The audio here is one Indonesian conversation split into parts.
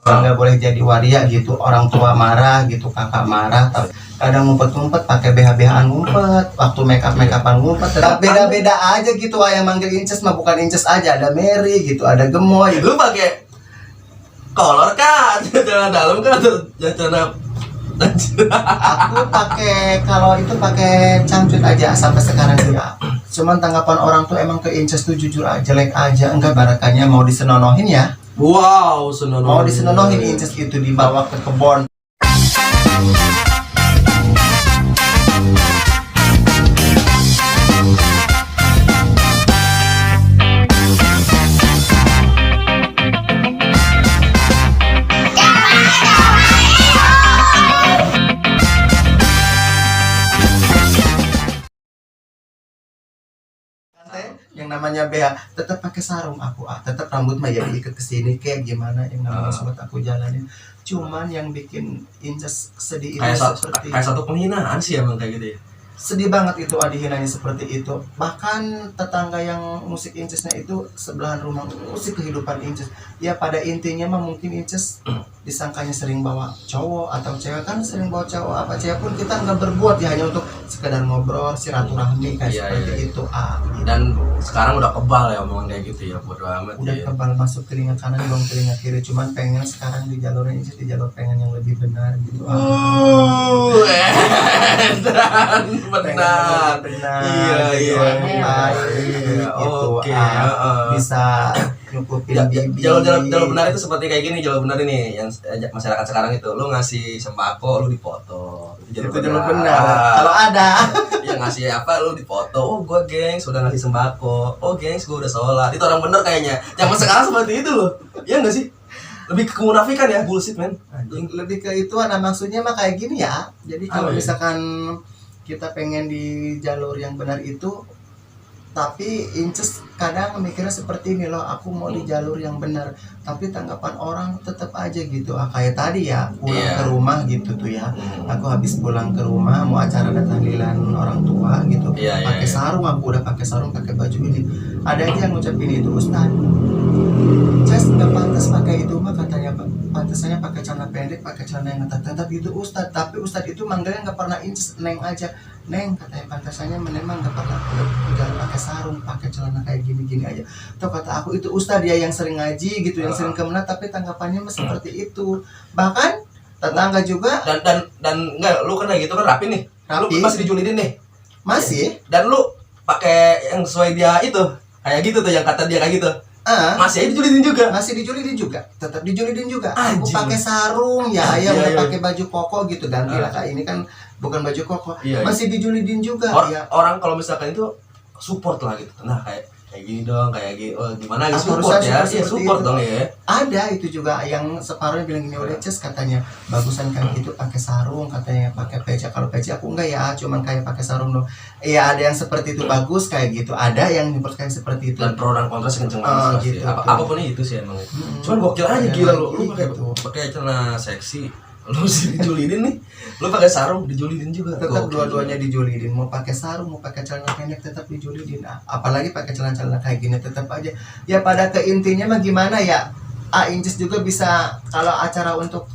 nggak boleh jadi waria gitu, orang tua marah gitu, kakak marah, tapi kadang ngumpet-ngumpet pakai BH-BH-an ngumpet, waktu make-upan ngumpet, tetap beda-beda aja gitu. Yang manggil Inces mah bukan Inces aja, ada Mary gitu, ada Gemoy. Lu pakai kolor kan, celana dalam kan atau celana? Aku pakai, kalau itu pakai cangcut aja sampai sekarang ya. Cuman tanggapan orang tuh emang ke Inces tuh jujur aja, jelek aja, enggak, barakannya mau disenonohin ya. Wow, senonohin. Mau disenonohin Inces itu dibawa ke kebon. Yang namanya BH tetap pakai sarung aku, tetap rambut mah ya diikat ke sini kayak gimana yang namanya sobat aku jalanin. Cuman yang bikin Inces sedih itu kayak satu penghinaan sih emang kayak gitu ya. Sedih banget itu dihinanya seperti itu. Bahkan tetangga yang musik Incesnya itu sebelahan rumah musik kehidupan Inces. Ya pada intinya mah mungkin Inces disangkanya sering bawa cowok atau cewek, kan sering bawa cowok apa cewek pun kita nggak berbuat ya, hanya untuk sekedar ngobrol silaturahmi kayak seperti itu. Gitu. Dan sekarang udah kebal ya omongan kayak gitu ya, bodo amat. Udah ya. kebal masuk telinga kanan belum telinga kiri, cuman pengen sekarang di jalurnya Inces, di jalur pengen yang lebih benar gitu. Benar. Iya. Oke. Bisa nyukupin bibi. Jalur benar itu seperti kayak gini, jalur benar ini yang masyarakat sekarang itu, lu ngasih sembako, lu dipoto. Itu jalur benar. Kalau ada yang ngasih apa, lu dipoto. Oh, gua gengs udah ngasih sembako. Oh, gengs gua udah sholat. Itu orang bener kayaknya. Zaman sekarang seperti itu loh. Iya enggak sih? Lebih ke kemunafikan ya, bullshit men. Lebih ke itu, maksudnya mah kayak gini ya. Jadi kalau misalkan kita pengen di jalur yang benar itu, tapi Inces kadang mikirnya seperti ini loh, aku mau di jalur yang benar, tapi tanggapan orang tetap aja gitu. Kayak tadi ya, pulang ke rumah gitu tuh ya, aku habis pulang ke rumah mau acara tahlilan orang tua gitu, pakai sarung, aku udah pakai sarung, pakai baju ini, ada aja yang ngucapin itu, Ustaz, saya nggak pantas pakai itu mah, katanya pantasnya pakai celana pendek, pakai celana yang ketat gitu Ustaz. Tapi Ustaz itu manggilnya nggak pernah Inces, Neng aja, Neng, katanya pantasannya memang nggak pernah jangan pakai sarung, pakai celana kayak gini aja. Tuh kata aku, itu Ustaz dia yang sering ngaji gitu, yang sering kemana, tapi tanggapannya mah seperti itu. Bahkan tetangga juga dan enggak, lu kan kayak gitu kan rapi nih, lu masih dijulidin nih, masih, dan lu pakai yang sesuai dia itu kayak gitu tuh, yang kata dia kayak gitu. Masih dijulidin juga, tetap dijulidin juga. Aku pakai sarung ya, udah pakai baju koko gitu, ganti lah, kayak ini kan bukan baju koko, masih dijulidin juga. Orang kalau misalkan itu support lah gitu, nah kayak gini dong, kayak gini, oh gimana gitu, support ya, support dong ya. Ada itu juga yang separuhnya bilang gini, oleh Ces katanya bagusan kayak gitu pakai sarung, katanya pakai peci. Kalau peci aku enggak ya, cuman kayak pakai sarung dong. Iya, ada yang seperti itu bagus kayak gitu, ada yang nyupport kayak seperti itu. Dan pro dan kontra kenceng banget gitu. Apapun itu sih emang. Cuman gokil aja, gila lu pakai celana seksi, lu sih dijulidin nih, lu pakai sarung dijulidin juga. Tetap dua-duanya dijulidin, mau pakai sarung mau pakai celana pendek tetap dijulidin. Apalagi pakai celana kayak gini tetap aja. Ya pada keintinya mah gimana ya, Inces juga bisa, kalau acara untuk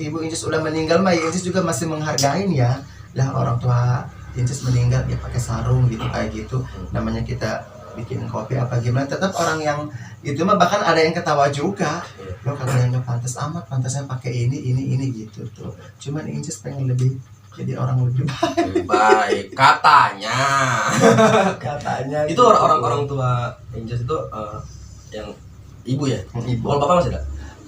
ibu Inces udah meninggal mah ya Inces juga masih menghargain ya. Lah orang tua Inces meninggal ya pakai sarung gitu, kayak gitu. Namanya kita bikin kopi apa gimana, tetap orang yang itu mah bahkan ada yang ketawa juga. Lo katanya nggak pantas amat, pantasnya pakai ini gitu tuh. Cuman Inces pengen lebih jadi orang lebih baik katanya. Katanya itu orang tua Inces itu yang ibu ya? Ibu. Kalau bapak masih ada?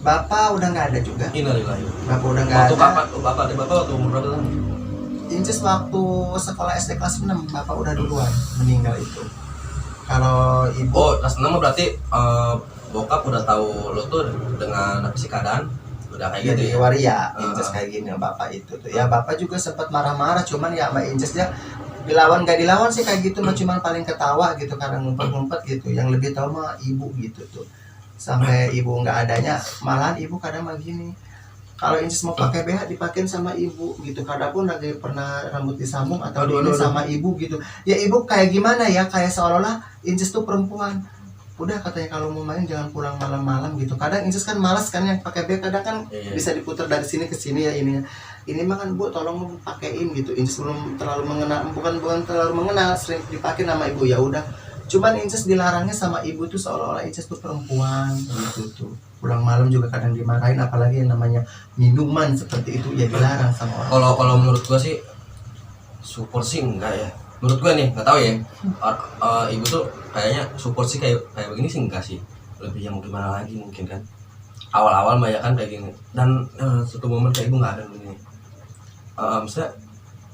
Bapak udah nggak ada juga. Innalillahi. Bapak udah nggak ada. Waktu bapak waktu umur berapa tahun? Inces waktu sekolah SD kelas 6, bapak udah duluan meninggal itu. Kalau ibu kelas 6 berarti bokap udah tahu lo tuh dengan apa sih keadaan udah kayak gitu ya. Waria, Inces kayak gini bapak itu tuh. Ya bapak juga sempat marah-marah, cuman ya sama Inces dia dilawan gak dilawan sih kayak gitu mah, cuman paling ketawa gitu karena ngumpet-ngumpet gitu. Yang lebih tahu mah ibu gitu tuh. Sampai ibu nggak adanya, malahan ibu kadang mah gini, kalau Inces mau pakai BH dipakein sama ibu gitu. Kadang pun lagi pernah rambut disambung atau sama ibu gitu. Ya ibu kayak gimana ya, kayak seolah-olah Inces tuh perempuan. udah katanya kalau mau main jangan pulang malam-malam gitu. Kadang Inces kan malas kan yang pakai bel, kadang kan bisa diputar dari sini ke sini ya ininya. Ini mah kan Bu tolong lu pakein gitu. Inces belum terlalu mengenal, bukan terlalu mengenal, sering dipakai nama ibu ya udah. Cuman Inces dilarangnya sama ibu tuh seolah-olah Inces tuh perempuan gitu tuh. Pulang malam juga kadang dimarahin, apalagi yang namanya minuman seperti itu ya dilarang sama orang. Kalau menurut gua sih support sih enggak ya. Menurut gue nih, nggak tahu ya, ibu tuh kayaknya support sih kayak begini sih enggak sih, lebih yang gimana lagi mungkin kan awal-awal mah ya kan kayak gini, dan suatu momen kayak ibu nggak ada begini, misalnya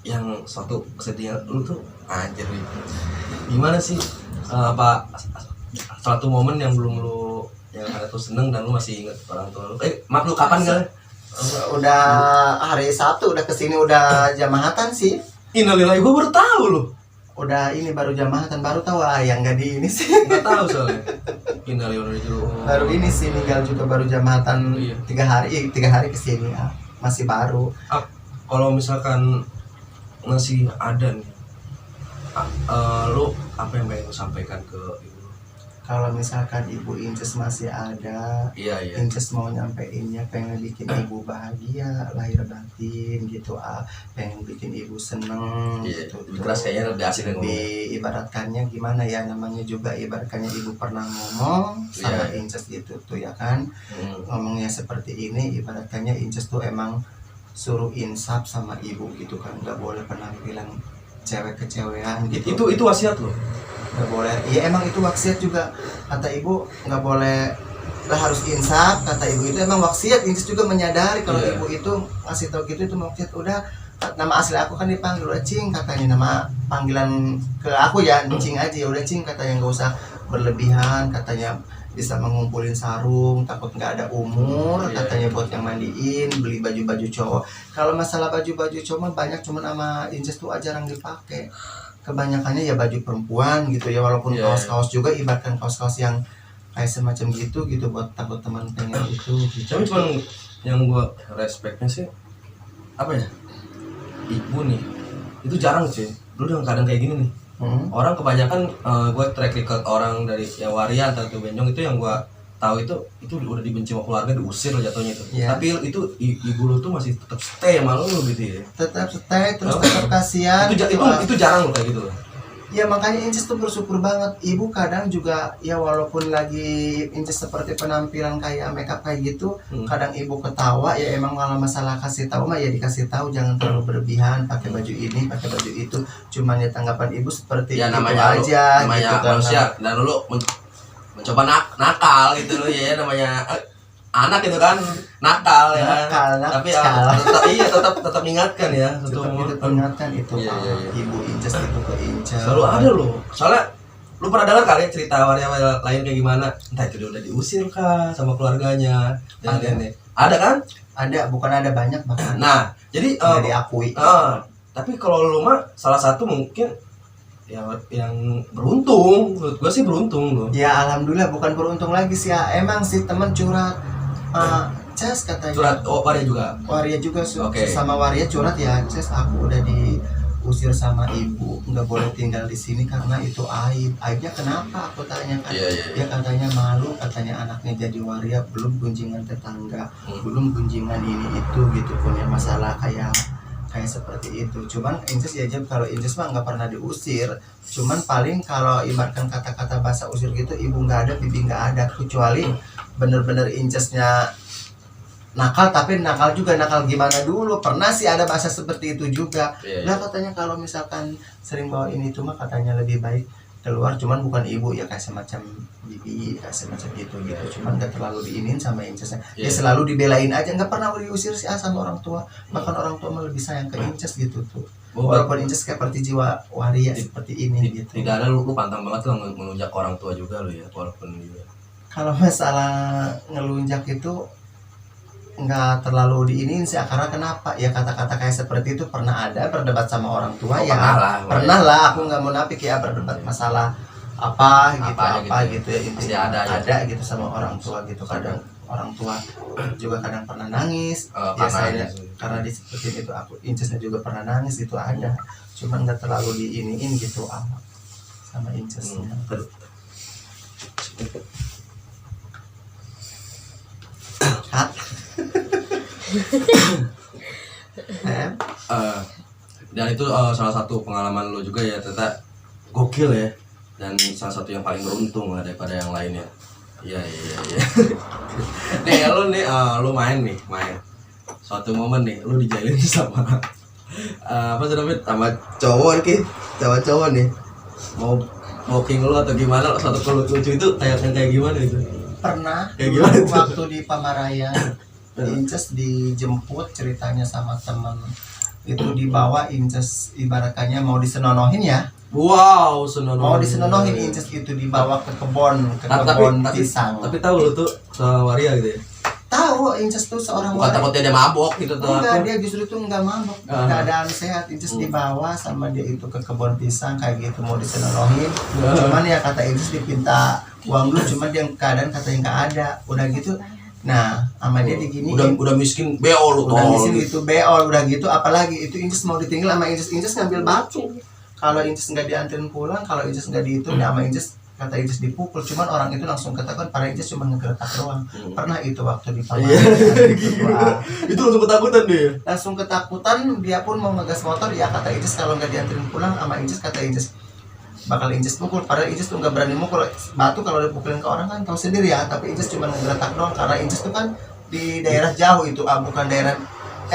yang suatu kesedihan lu tuh anjir nih gimana sih, apa suatu momen yang belum lu yang ada tuh seneng dan lu masih inget orang tua lu, maaf lu kapan kali? Udah hari Sabtu udah kesini udah jamahatan sih. Innalillahi, gue baru tahu loh. Udah ini baru jamahatan, baru tahu yang nggak di ini sih. Nggak tahu soalnya. Innalillahi baru ini sih meninggal juga baru jamahatan 3 hari kesini ya. Masih baru. Kalau misalkan masih ada nih, lu apa yang pengen lu sampaikan ke ibu? Kalau misalkan ibu Inces masih ada, Inces mau nyampeinnya pengen bikin ibu bahagia lahir batin gitu, pengen bikin ibu seneng gitu. Keras kayaknya lebih asik ibaratkannya gimana ya, namanya juga ibaratkannya ibu pernah ngomong sama Inces gitu tuh ya kan, ngomongnya seperti ini, ibaratkannya Inces tuh emang suruh insaf sama ibu gitu kan, nggak boleh penampilan cewek kecewean gitu. Itu wasiat loh. Nggak boleh, ya emang itu wasiat juga kata ibu, nggak boleh lah, harus insaf kata ibu, itu emang wasiat. Inces juga menyadari kalau ibu itu ngasih tau gitu itu wasiat. Udah, nama asli aku kan dipanggil udah Cing katanya, nama panggilan ke aku ya Cing aja, udah Cing katanya, nggak usah berlebihan katanya, bisa mengumpulin sarung, takut nggak ada umur katanya buat yang mandiin, beli baju-baju cowok. Kalau masalah baju-baju cowok banyak, cuman sama Inces tuh jarang dipakai, kebanyakannya ya baju perempuan gitu ya, walaupun kaos-kaos juga, ibaratkan kaos-kaos yang kayak semacam gitu buat takut teman pengen itu gitu. Tapi cuman yang gua respectnya sih apa ya, ibu nih itu jarang sih, lu udah kadang kayak gini nih. Orang kebanyakan gue track record orang dari yang waria atau benjong itu yang gue tahu itu udah dibenci sama keluarga, diusir jatuhnya itu. Tapi itu ibu lu tuh masih tetap stay sama lu gitu ya. Tetap stay, terus tetap kasihan. Itu jarang loh kayak gitu loh. Ya makanya Inces tuh bersyukur banget. Ibu kadang juga ya walaupun lagi Inces seperti penampilan kayak makeup kayak gitu, kadang ibu ketawa ya, emang kalau masalah kasih tahu mah ya dikasih tahu, jangan terlalu berlebihan pakai baju ini, pakai baju itu. Cuman ya tanggapan ibu seperti ya, namanya itu aja namanya gitu kan. Manusia dan lu mencoba nakal gitu loh ya, namanya anak itu kan nakal ya. Tapi tetap mengingatkan ya, mengingatkan itu ibu Inces itu ke Inces. Selalu ada loh. Soalnya lu pernah dengar kali cerita waria lain kayak gimana? Entah itu dia udah diusir kah sama keluarganya. Ada kan? Ada, bukan ada, banyak bahkan. Nah, jadi diakui. Tapi kalau lu mah salah satu mungkin yang beruntung, menurut gua sih beruntung loh. Ya alhamdulillah, bukan beruntung lagi sih ya. Emang sih temen curhat, Ces katanya. Curhat, waria juga. Waria juga sama waria curhat ya, Ces aku udah diusir sama ibu, nggak boleh tinggal di sini karena itu aib. Aibnya kenapa? Aku tanya kan. Ya katanya malu, katanya anaknya jadi waria, belum gunjingan tetangga, belum gunjingan ini itu gitu, punya masalah kayak seperti itu. Cuman Inces ya kalau Inces mah nggak pernah diusir, cuman paling kalau ibaratkan kata-kata bahasa usir gitu, ibu nggak ada, bibi nggak ada, kecuali bener-bener Incesnya nakal, tapi nakal juga nakal gimana dulu, pernah sih ada bahasa seperti itu juga. Nah katanya kalau misalkan sering bawa ini cuma katanya lebih baik keluar, cuman bukan ibu ya, kayak semacam bibi, kayak semacam gitu, cuman gak terlalu diinin sama Incesnya. Dia selalu dibelain aja, nggak pernah diusir sih sama orang tua, bahkan orang tua mah lebih sayang ke Inces gitu tuh. Walaupun Inces seperti jiwa waria seperti ini gitu. Tidak ada, lu pantang banget lah ngelunjak orang tua juga lu ya, walaupun juga. Kalau masalah ngelunjak itu nggak terlalu diinin sih, karena kenapa ya, kata-kata kayak seperti itu pernah ada berdebat sama orang tua. Pernah lah, aku nggak mau napik ya, berdebat masalah apa gitu ya, intinya ada gitu sama orang tua gitu. Kadang orang tua juga kadang pernah nangis, karena di seperti itu aku Incesnya juga pernah nangis gitu, ada, cuman nggak terlalu diiniin gitu sama Incesnya. Dan itu salah satu pengalaman lo juga ya, ternyata gokil ya, dan salah satu yang paling beruntung lah daripada yang lainnya. Iya. Nih lo main suatu momen nih, lo dijalin sama apa sih namanya, sama cowok nih mau king lo atau gimana, suatu lucu itu kayak gimana itu? Pernah kayak gimana itu? Waktu di Pamarayan Inces dijemput ceritanya sama teman, itu dibawa Inces ibaratnya mau disenonohin ya. Wow, senonohin. Mau disenonohin Inces itu dibawa ke kebon pisang. Tapi tahu lo tuh sama Waria gitu ya? Tahu, Inces tuh seorang Bukan takutnya dia mabok gitu tuh. Enggak, dia justru tuh enggak mabok. Keadaan sehat, Inces dibawa sama dia itu ke kebun pisang kayak gitu mau disenonohin. Cuman ya kata Inces dipinta uang dulu, cuma dia keadaan katanya enggak ada. Udah gitu. Nah, sama dia diginiin. Udah miskin beol lu. Udah miskin gitu beol, udah gitu apalagi itu Inces mau ditinggal sama Inces ngambil batu. Kalau Inces enggak dianterin pulang, kalau Inces enggak dihitung ya sama Inces kata Inces dipukul, cuman orang itu langsung ketakutan, pada Inces cuma ngegeletak doang. Pernah itu waktu di Pamarayan. Itu langsung ketakutan dia. Langsung ketakutan, dia pun mau ngegas motor, ya kata Inces kalau nggak dianterin pulang sama Inces, kata Inces bakal Inces pukul. Padahal Inces tuh nggak berani mukul batu, kalau dipukulin ke orang kan tahu sendiri ya. Tapi Inces cuma ngegeletak doang karena Inces tuh kan di daerah jauh itu, bukan daerah.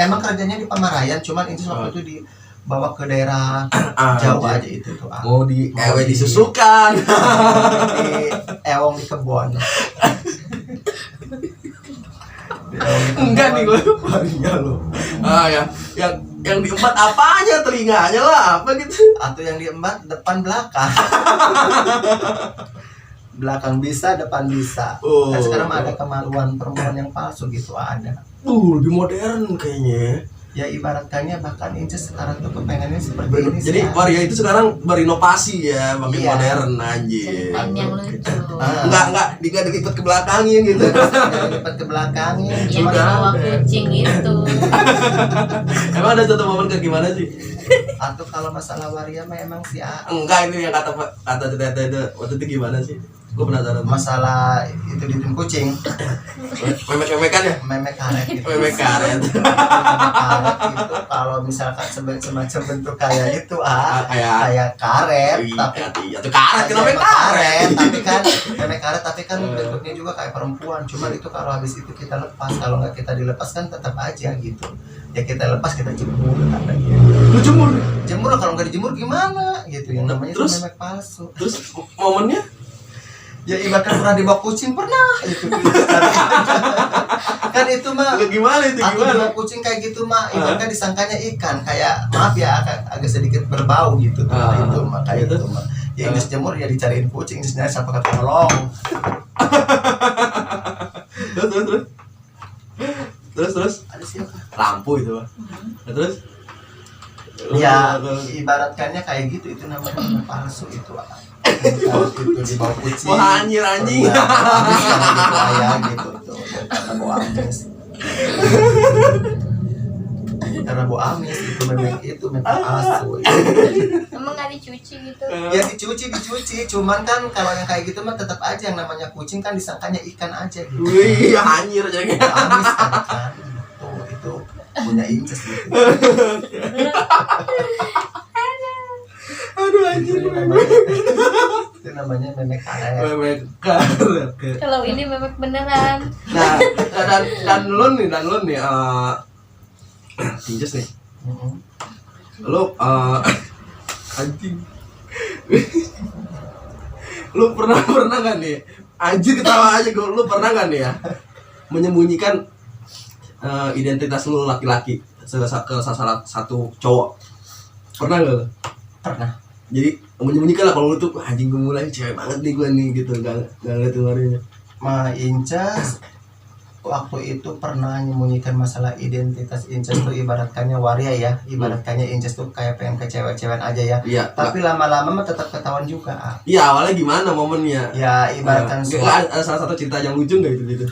Emang kerjanya di Pamarayan, cuman Inces waktu itu dibawa ke daerah jauh aja itu tuh. Mau di ewe disusukan. Di ewong di kebon. Enggak nih gue paringnya lo. Ya, yang diembat apanya, telinganya lah apa gitu. Atau yang diembat depan belakang. Belakang bisa, depan bisa. Kan sekarang ada kemaluan perempuan yang palsu gitu ada. Lebih modern kayaknya. Ya ibaratkannya bahkan Inces sekarang tuh kepengennya seperti ini. Jadi Waria itu sekarang berinovasi ya, makin modern anjir. Ceritain yang lucu. Enggak dilipat ke belakangin gitu. Dilipat ke belakangin. Yang bawa kucing itu. Emang ada satu momen kayak gimana sih? Atau kalau masalah Waria mah emang sih enggak, ini yang kata cerita itu waktu itu gimana sih? Gue penasaran. Masalah itu di tim kucing. Memek-memekan ya? Memek karet gitu. Memek karet. Memek karet itu kalau misalkan semacam bentuk kayak itu kayak karet, tapi itu karet kenapa karet? Memek karet tapi kan bentuknya juga kayak perempuan. Cuman itu kalau habis itu kita lepas, kalau nggak kita dilepas kan tetap aja gitu. Ya kita lepas, kita jemur katanya. Lu jemur? Jemur, kalau nggak dijemur gimana gitu, yang namanya terus memek palsu. Terus momennya ya ibaratkan pernah dibawa kucing, pernah itu. Kan itu mah gimana itu, gimana dibawa kucing kayak gitu mah ibaratkan disangkanya ikan, kayak maaf ya agak sedikit berbau gitu tuh. Itu mah kayak itu mah ya Inces jemur ya dicariin kucing, Inces nyari siapa kata tolong. Terus Ada siapa? lampu itu mah. Terus ya ibaratkannya kayak gitu, itu namanya memek palsu itu. Itu dibawa kucing. Wah anjing. Gitu tuh. Karena bau amis. Karena bau amis itu memek palsu. Emang nggak dicuci gitu? Ya dicuci. Cuman kan kalau yang kayak gitu mah tetap aja yang namanya kucing kan disangkanya ikan aja gitu. Wih anjir jadi. Amis kan. Itu punya Inces gitu. Aduh anjir. Itu namanya memek karet. Memek karet. Kalau ini memek beneran. Nah, dan lu nih Inces nih. Lu anjing. Lu pernah kan nih? Anjir ketawa aja gue. Lu pernah kan nih ya menyembunyikan identitas lu laki-laki ke salah satu cowok? Pernah gak lu? Pernah. Jadi menyembunyikan lah kalau lu tuh anjing gue mulai cewek banget nih gue nih gitu, gak ngeliat kemarinnya. Inces waktu itu pernah menyembunyikan masalah identitas Inces tuh ibaratkannya Waria ya, ibaratkannya Inces tuh kayak pengen ke cewek-cewekan aja ya. Iya. Tapi lama-lama mah tetap ketahuan juga. Iya awalnya gimana momennya? Ya ibaratkan ada salah satu cerita yang lucu nggak itu gitu?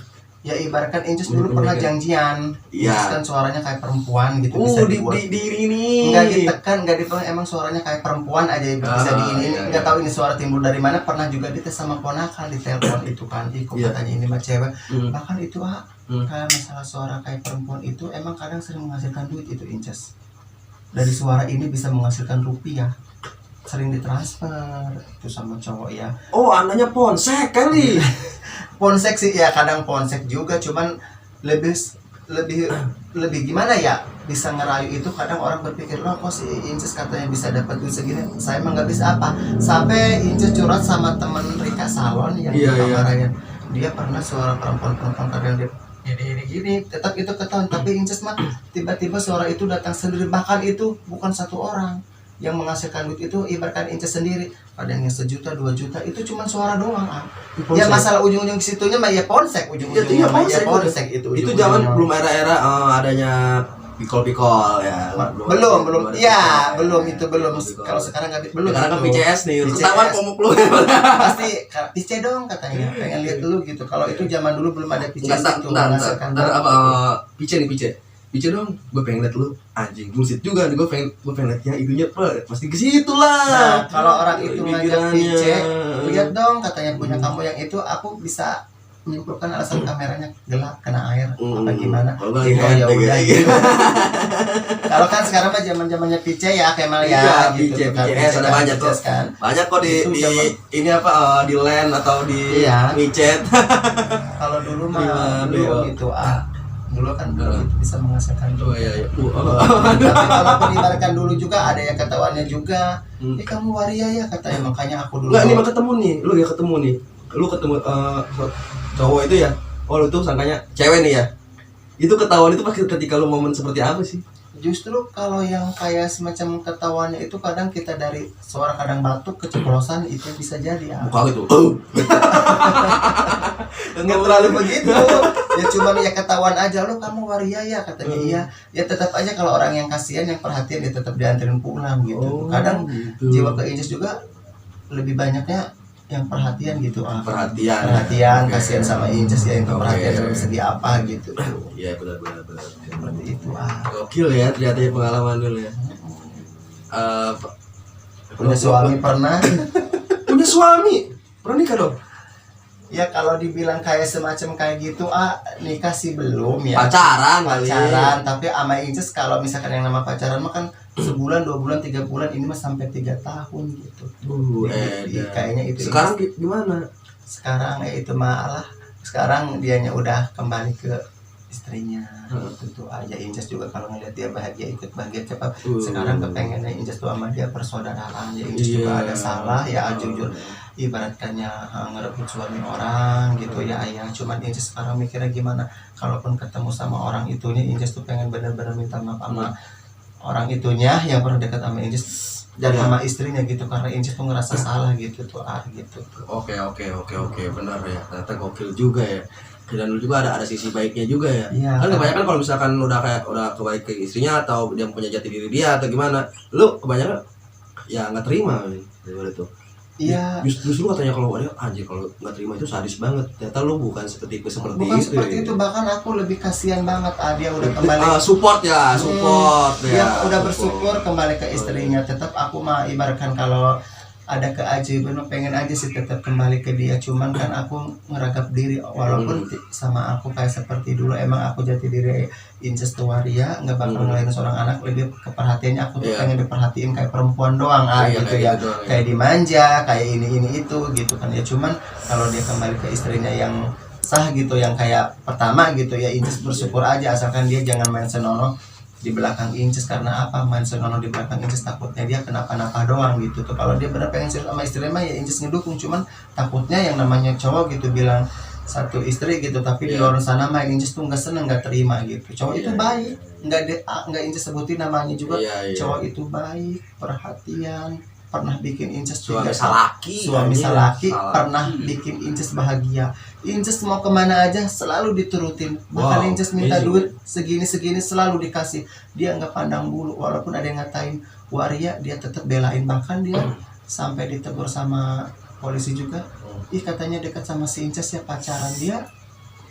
Ya ibaratkan Inces dulu pernah janjian. Iya. Inces kan suaranya kayak perempuan gitu, bisa dibuat. Di ini. Enggak ditekan, enggak dipegang, emang suaranya kayak perempuan aja bisa di ini. Iya, Enggak tahu ini suara timbul dari mana. Pernah juga dites sama ponakan di telepon itu kan. Iko katanya ini mah cewek. Bahkan itu kayak masalah suara kayak perempuan itu emang kadang sering menghasilkan duit itu Inces. Dari suara ini bisa menghasilkan rupiah. Sering ditransfer itu sama cowok ya. Oh, anaknya ponsek kali. Ponsek sih ya, kadang ponsek juga, cuman lebih gimana ya, bisa ngerayu itu. Kadang orang berpikir loh kok si Inces katanya bisa dapat duit segini, saya emang nggak bisa apa. Sampai Inces curhat sama temen Rika Salon yang kamarnya, dia pernah suara perempuan kadang dia gini tetap itu ketahuan, tapi Inces mah tiba-tiba suara itu datang sendiri. Bahkan itu bukan satu orang yang menghasilkan duit itu, ibaratkan Inces sendiri, kadang yang 1 juta 2 juta itu cuma suara doang. Ya masalah ujung-ujung situnya mah ya ponsek, ujung-ujungnya mah ya ponsek itu. Itu zaman belum era adanya pikol ya. Belum itu belum. Kalau sekarang nggak belum. Sekarang kan PCS nih, ketahuan komuk lu. Pasti PC dong katanya, pengen lihat dulu gitu. Kalau itu zaman dulu belum ada PCS itu menghasilkan. Pice dong, gue pengen liat lu, anjing bullshit juga nih, gue pengen liat ya itunya pasti ke situ lah. Nah, kalau orang itu ngajak Pice, lihat dong katanya punya kamu yang itu, aku bisa menyimpulkan alasan kameranya gelap kena air apa gimana. Ya udah gitu. Kalau kan sekarang mah zamannya Pice ya Kemal ya gitu. PCS ada banyak kok kan. Banyak kok di ini apa di LAN atau di WeChat. Kalau dulu mah belum gitu dulu kan belum bisa menghasilkan duit. Tapi kalau ibaratkan dulu juga ada yang ketahuannya juga. Kamu waria ya katanya, makanya aku dulu. Enggak, ini mah ketemu nih. Lu ketemu cowok itu ya. Oh, lu tuh sangkanya cewek nih ya. Itu ketahuan itu pas ketika lu momen seperti apa sih? Justru kalau yang kayak semacam ketahuannya itu kadang kita dari suara kadang batuk keceplosan itu bisa jadi ya. Muka gitu. Nggak terlalu begitu. Ya cuma ya ketahuan aja, lo kamu waria ya katanya. Iya. Ya tetap aja kalau orang yang kasihan yang perhatian dia tetap dianterin pulang gitu. Kadang gitu. jiwa ke Inces juga lebih banyaknya yang perhatian gitu. Perhatian, kasihan sama Inces ya, yang perhatian dalam segi apa gitu. Iya benar. Seperti itu. Gokil ya ternyata ya pengalaman dulu ya. Punya suami pernah? Punya suami? Pernah nikah dong? Ya kalau dibilang kayak semacam kayak gitu nikah sih belum ya. Pacaran, tapi sama Inces kalau misalkan yang nama pacaran mah kan sebulan, 2 bulan, 3 bulan, ini mah sampai 3 tahun gitu. Kayaknya itu. Sekarang gimana? Sekarang ya itu malah sekarang dianya udah kembali ke istrinya. Itu aja Inces juga kalau ngeliat dia bahagia ikut bahagia cepat. Sekarang kepengennya Inces tuh sama dia persaudaraan. Ya Inces juga ada salah ya jujur. Ibaratkannya ngerebut suami orang gitu ya ayah. Cuman Inces sekarang mikirnya gimana, kalaupun ketemu sama orang itunya, Inces tuh pengen benar-benar minta maaf sama orang itunya yang pernah dekat sama Inces dan sama istrinya gitu, karena Inces tuh ngerasa salah gitu tuh gitu. Oke benar ya, ternyata gokil juga ya. Dan lu juga ada sisi baiknya juga ya. Kan kebanyakan kalau misalkan udah kebaik ke istrinya atau dia punya jati diri dia atau gimana, lu kebanyakan ya nggak terima daripada itu. Iya. Justru katanya kalau ada anjir kalau nggak terima itu sadis banget. Ternyata lu bukan seperti itu. Seperti itu, bahkan aku lebih kasihan banget. Dia udah kembali support. Dia udah bersyukur kembali ke istrinya. Tetap aku mah ibaratkan kalau ada keajaiban pengen aja sih tetap kembali ke dia. Cuman kan aku ngeragap diri walaupun sama aku kayak seperti dulu, emang aku jati diri Inces tuh waria, nggak bakal ngelain seorang anak, lebih keperhatiannya aku tuh pengen diperhatiin kayak perempuan doang gitu ya, kayak dimanja, kayak ini itu gitu kan ya. Cuman kalau dia kembali ke istrinya yang sah gitu, yang kayak pertama gitu ya, Inces bersyukur aja asalkan dia jangan main senonoh di belakang Inces. Karena apa, main senonoh di belakang Inces takutnya dia kenapa-napa doang gitu tuh. Kalau dia benar pengen serius sama istrinya mah ya Inces ngedukung, cuman takutnya yang namanya cowok gitu bilang satu istri gitu tapi di luar sana mah Inces tuh nggak seneng, nggak terima gitu. Cowok itu baik, nggak Inces sebutin namanya juga. Cowok itu baik, perhatian, pernah bikin Inces juga suami salaki pernah bikin Inces bahagia. Inces mau kemana aja selalu diturutin, bahkan Inces minta duit segini selalu dikasih. Dia nggak pandang bulu, walaupun ada yang ngatain waria dia tetap belain. Bahkan dia sampai ditegur sama polisi juga, katanya dekat sama si Inces ya pacaran. Dia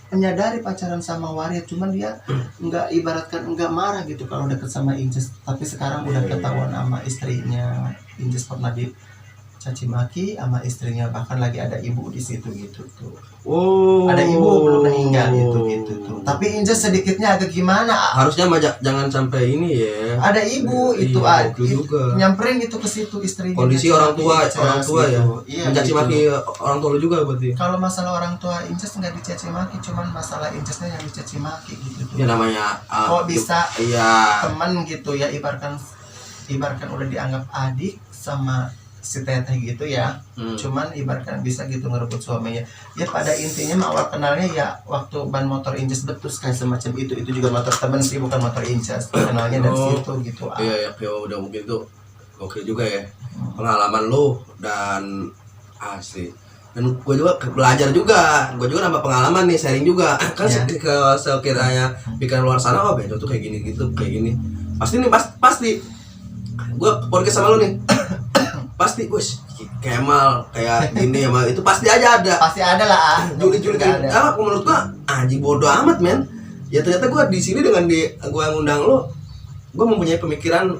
menyadari pacaran sama Waria, cuman dia nggak ibaratkan nggak marah gitu kalau deket sama Inces. Tapi sekarang udah ketahuan sama istrinya, Inces pernah dicaci maki sama istrinya, bahkan lagi ada ibu di situ gitu tuh. Oh. Ada ibu belum meninggal gitu tuh. Tapi Inces sedikitnya agak gimana? Harusnya jangan sampai ini ya. Ada ibu itu juga. Nyamperin gitu ke situ istrinya. Kondisi orang tua ya. Iya, mencaci gitu. maki orang tua lu juga berarti. Kalau masalah orang tua Inces nggak dicaci maki, cuman masalah Incesnya yang dicaci maki gitu tuh. Ya namanya kok bisa iya. teman gitu ya, ibaratkan udah dianggap adik sama si teteh gitu ya. Cuman ibaratkan bisa gitu ngerebut suaminya. Ya pada intinya awal kenalnya ya waktu ban motor Inces betus kayak semacam itu juga motor temen sih, bukan motor Inces. Kenalnya dari situ gitu. Iya ya udah mungkin tuh oke juga ya pengalaman lu dan asli. Dan gue juga belajar juga, gue juga nambah pengalaman nih, sharing juga kan sekiranya pikiran luar sana, oh bener tuh kayak gini gitu, kayak gini pasti nih pasti gue podcast sama lu nih pasti bos Kemal kayak gini ya itu pasti aja ada lah Juli apa menurut gua anjing bodoh amat men ya. Ternyata gua di sini dengan gua yang undang lo, gua mempunyai pemikiran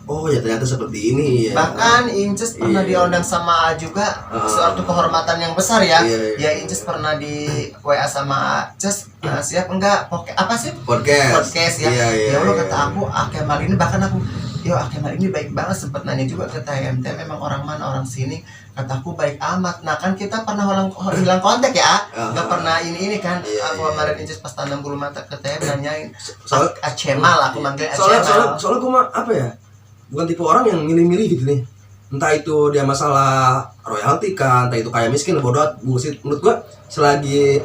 oh ya ternyata seperti ini ya. Bahkan Inces pernah diundang sama juga suatu kehormatan yang besar ya. Ya Inces pernah di WA sama Ces, siap enggak apa sih podcast ya. Ya Allah kata aku Kemal ini, bahkan aku Kemal ini baik banget, sempet nanya juga ke TMT memang orang mana, orang sini, kataku baik amat. Nah kan kita pernah hilang kontak ya, nggak pernah ini kan. Aku kemarin Inces pas tanam bulu mata ke TM nanyain Acemal, aku manggil Acemal. Soalnya gue mah apa ya, bukan tipe orang yang milih-milih gitu nih. Entah itu dia masalah royalti kan, entah itu kaya miskin, bodoh bullshit. Menurut gue selagi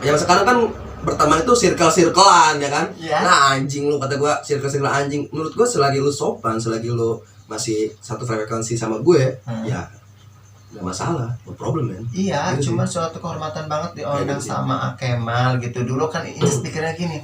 yang sekarang kan berteman itu circle-circlean ya kan. Nah anjing lu, kata gue circle anjing. Menurut gue selagi lu sopan, selagi lu masih satu frekuensi sama gue, ya gak masalah, no problem man. Iya, gitu. Cuman suatu kehormatan banget diundang sama Kemal gitu. Dulu kan Inces pikirnya gini,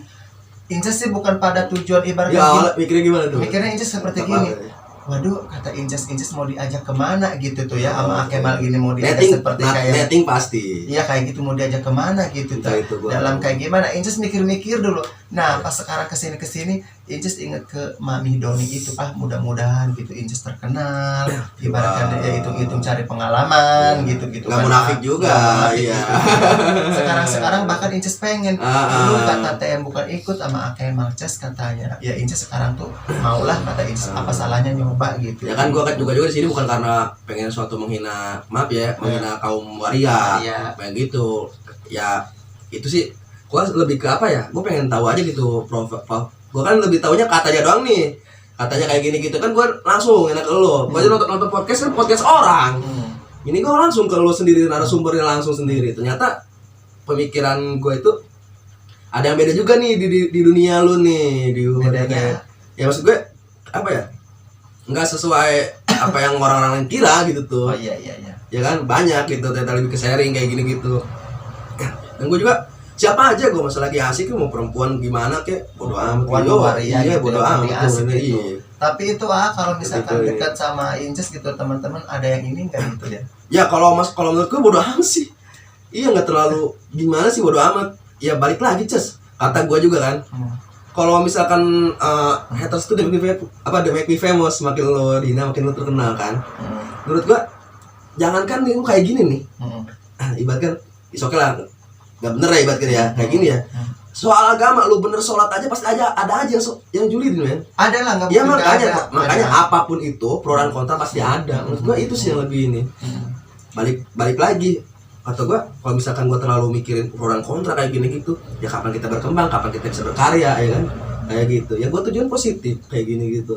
Inces sih bukan pada tujuan ibaratnya ya, mikirnya gimana tuh? Mikirnya Inces seperti gini. Waduh, kata Inces mau diajak kemana gitu tuh ya, sama Kemal ini mau diajak seperti kayak netting pasti. Iya kayak gitu, mau diajak kemana gitu tuh. Dalam kayak gimana Inces mikir-mikir dulu. Nah pas sekarang kesini Inces inget ke Mami Doni itu, mudah-mudahan gitu Inces terkenal, ibaratkan dia hitung-hitung cari pengalaman gitu Gak munafik juga. Iya. Sekarang bahkan Inces pengen dulu kata TM bukan ikut sama Kemal Ces katanya. Ya Inces sekarang tuh maulah, kata Inces apa salahnya nyoba gitu. Ya kan gua juga di sini bukan karena pengen suatu menghina, maaf ya, menghina kaum waria, kayak gitu. Ya itu sih gua lebih ke apa ya? Gua pengen tahu aja gitu gua kan lebih taunya katanya doang nih. Katanya kayak gini gitu kan gua langsung enak ke lo. Gua aja nonton podcast kan podcast orang. Ini gua langsung ke lo sendiri, narasumbernya langsung sendiri. Ternyata pemikiran gua itu ada yang beda juga nih di dunia lu nih, di bedanya. Ya maksud gue apa ya? Nggak sesuai apa yang orang-orang lain kira gitu tuh. Iya. Ya kan banyak gitu, ternyata lebih ke sharing kayak gini gitu. Dan gue juga siapa aja gue masalah lagi asik mau perempuan gimana kek bodo amat. Iya bodo amat. Tapi itu kalau misalkan dekat sama Inces gitu teman-teman ada yang ini enggak gitu ya? Ya kalau menurut gue bodo amat sih. Iya nggak terlalu gimana sih, bodo amat. Ya balik lagi Ces, kata gue juga kan. Kalau misalkan haters tuh they make me famous, makin lo dihina makin lo terkenal kan. Menurut gua jangankan nih kayak gini nih. Ibaratkan oke lah, nggak bener ya ibaratkan ya kayak gini ya. Soal agama lu bener sholat aja pasti ada aja yang julidin men. Ada lah, nggak ya makanya apapun itu pro dan kontra pasti ada. Menurut gua itu sih yang lebih ini. Balik lagi. Atau gua kalau misalkan gua terlalu mikirin pro dan kontra kayak gini gitu, ya kapan kita berkembang, kapan kita bisa berkarya ya kan, kayak gitu. Ya gua tujuan positif kayak gini gitu.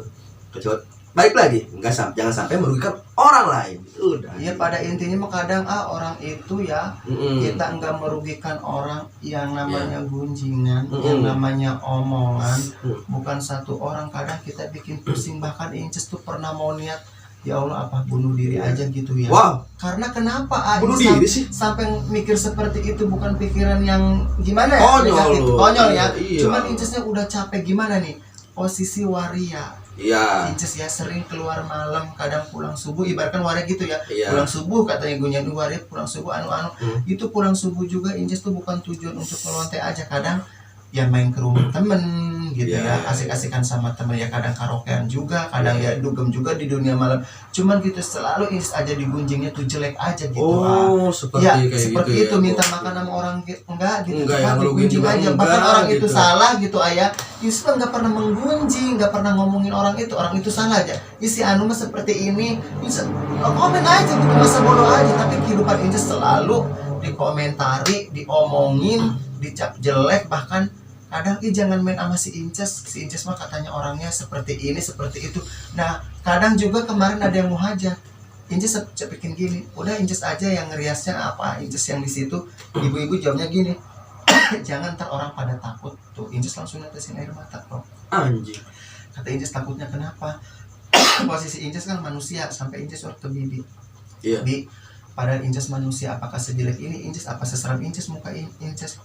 Kecuali balik lagi, jangan sampai merugikan orang lain. Udah. Iya pada intinya kadang orang itu ya kita nggak merugikan orang, yang namanya gunjingan, yang namanya omongan, bukan satu orang. Kadang kita bikin pusing, bahkan Inces tuh pernah mau niat ya Allah apa bunuh diri aja gitu ya. Wow. Karena kenapa bunuh diri sih? Sampai mikir seperti itu, bukan pikiran yang gimana ya? Konyol ya. Iya. Cuman Incesnya udah capek gimana nih? posisi waria. Iya. Inces ya sering keluar malam, kadang pulang subuh, ibaratkan waria gitu ya. Iya. Pulang subuh katanya gunyan waria pulang subuh itu pulang subuh juga Inces tuh bukan tujuan untuk melonte aja, kadang ya main ke rumah temen gitu ya, asik-asikan sama temen ya, kadang karaokean juga, kadang ya dugem juga di dunia malam. Cuman gitu selalu Inces aja digunjingnya tuh jelek aja gitu. Seperti ya kayak seperti gitu itu minta makan sama orang enggak gitu, enggak, cuma yang digunjing juga aja, enggak, bahkan orang gitu. itu salah gitu ayah. Inces mah nggak pernah menggunjing, nggak pernah ngomongin orang itu salah aja. Isi anu mah seperti ini, Inces komen aja gitu, masa bodoh aja, tapi kehidupan Inces selalu dikomentari, diomongin, dicap jelek, bahkan kadang jangan main sama si Inces mah katanya orangnya seperti ini seperti itu. Nah kadang juga kemarin ada yang mau hajat Inces bikin gini, udah Inces aja yang ngeriasnya apa, Inces yang di situ, ibu-ibu jawabnya gini, jangan ntar orang pada takut tuh. Inces langsung netesin air mata bro. Anjing. Kata Inces takutnya kenapa? Posisi Inces kan manusia, sampai Inces waktu bibi. Iya. Bi, padahal Inces manusia, apakah sejelek ini Inces, apa seseram Inces muka Inces?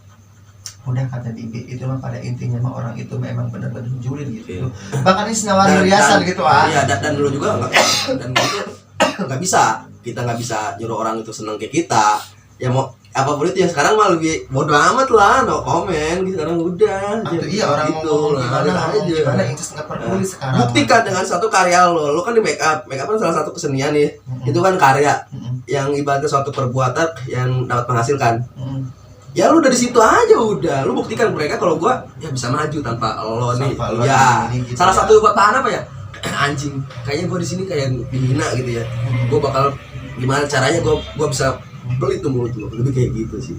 Udah kata bibi, itu mah pada intinya mah orang itu memang benar-benar julid gitu. Bahkan ini nawarin riasan gitu Iya, dan dulu juga dan itu nggak bisa, kita nggak bisa nyuruh orang itu seneng kayak kita. Ya mau apapun itu, yang sekarang mah lebih bodo amat lah, no comment gitu, sekarang udah. Iya, orang gitu, ngomong gimana Inces nggak peduli sekarang. Buktikan dengan satu karya lo kan di make up kan salah satu kesenian nih. Itu kan karya yang ibaratnya suatu perbuatan yang dapat menghasilkan. Ya lu dari situ aja udah, lu buktikan mereka kalau gua ya bisa maju tanpa lo nih. Ya, gitu salah satu buat bahan apa ya? Anjing, kayaknya gua di sini kayak dihina gitu ya. Gua bakal gimana caranya gua bisa beli tuh mulut lu, lebih kayak gitu sih.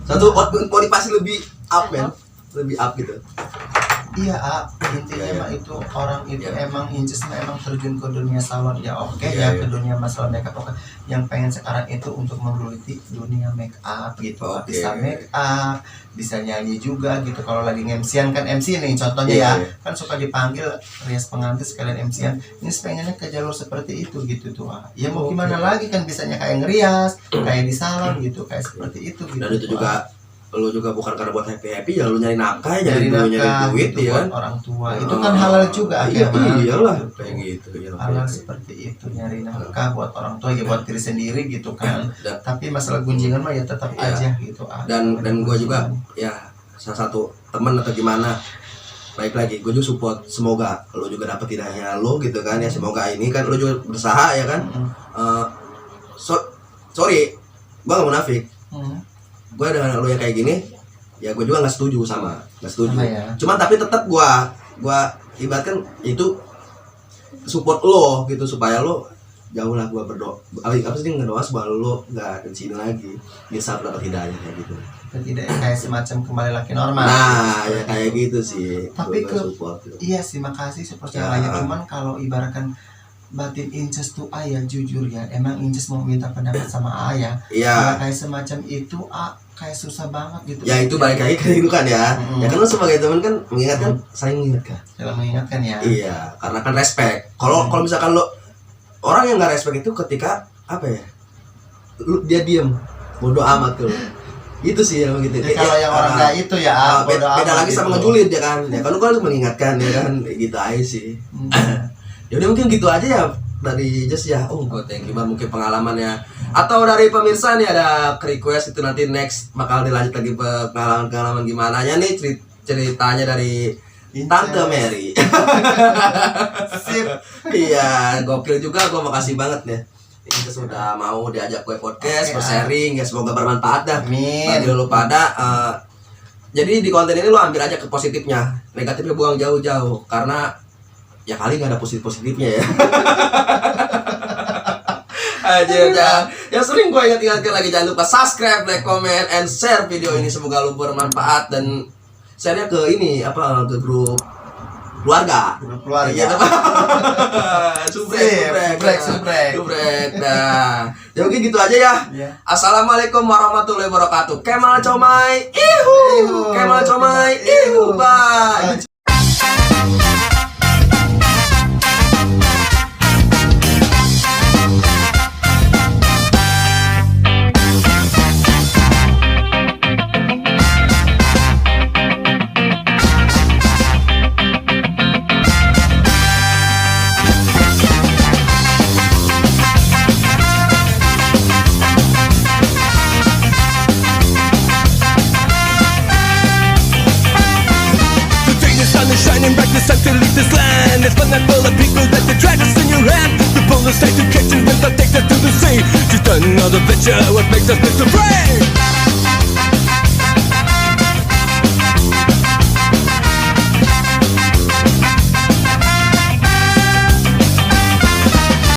Satu motivasi lebih up men, lebih up gitu. Iya, intinya mah itu orang itu emang Inces mah emang terjun ke dunia salon ya oke ya, ke dunia masalah makeup oke. Yang pengen sekarang itu untuk menggeluti dunia make up gitu. Bisa make up, bisa nyanyi juga gitu. Kalau lagi MC-an kan MC nih contohnya ya, kan suka dipanggil rias pengantin sekalian MC-an. Ini pengennya ke jalur seperti itu gitu tuh. Ya mau gimana lagi kan, bisanya kayak ngerias, kayak di salon gitu, kayak seperti itu gitu. Dan itu juga lu juga bukan karena buat happy ya, lu nyari nafkah, nyari duit gitu, ya kan, orang tua itu kan halal juga iyalah kayak gitu ya, halal seperti itu, nyari nafkah buat orang tua ya, buat diri sendiri gitu kan. Tapi masalah gunjingan mah ya tetap aja gitu. Dan gue juga ya salah satu teman atau gimana, baik lagi gue juga support, semoga lu juga dapet hidayahnya lu gitu kan ya, semoga ini kan lu juga berusaha ya kan. Sorry gue gak munafik, gue dengan lo yang kayak gini ya gue juga nggak setuju ya. Cuman tapi tetap gue ibaratkan itu support lo gitu, supaya lo jauh lah. Gue berdoa apa sih, ngedoa supaya lo nggak di sini lagi, bisa dapat hidayah kayak gitu, tidak kayak semacam kembali lagi normal. Nah ya kayak gitu sih. Tapi iya sih, makasih support yang lainnya. Cuman kalau ibaratkan batin Inces tuh ayah jujur ya, emang Inces mau minta pendapat sama ayah. Iya. Kayak semacam itu kayak susah banget gitu. Ya itu balik lagi ke itu kan ya. Ya kan lu sebagai teman kan mengingatkan, saling mengingatkan. Dalam mengingatkan ya. Iya, karena kan respect. Kalau misalkan lo orang yang nggak respect itu ketika apa ya? Dia diem, bodoh amat tuh. Itu sih yang begitu. Jadi kalau yang orang nggak itu ya beda lagi gitu. Sama ngejulit ya kan. Ya kan lu kan harus mengingatkan ya kan, gitu aja sih. Ya udah mungkin gitu aja ya dari Just ya. Thank you banget mungkin pengalamannya. Atau dari pemirsa nih ada request itu, nanti next bakal dilanjut lagi pengalaman gimana nya nih ceritanya dari Tante Mary. Sip. Iya, gokil juga, gue makasih banget ya. Ini sudah mau diajak gue podcast, bersharing ya, semoga bermanfaat dah. Bagi lu pada. Jadi di konten ini lu ambil aja ke positifnya, negatifnya buang jauh-jauh, karena ya kali nggak ada positifnya ya. Aja yang sering gue ingat-ingatkan lagi, jangan lupa subscribe, like, comment, and share video ini, semoga lu bermanfaat, dan share-nya ke ini ke grup keluarga. Iya, subrek. Nah, ya mungkin gitu aja ya. Assalamualaikum warahmatullahi wabarakatuh. Kemal Comai, Kemal Comai, bye. It's time to leave this land. It's fun and full of people that the dragons in your hand. The bullets take to catch and when the takes us to the sea. Just another picture, what makes us Mr. Brave.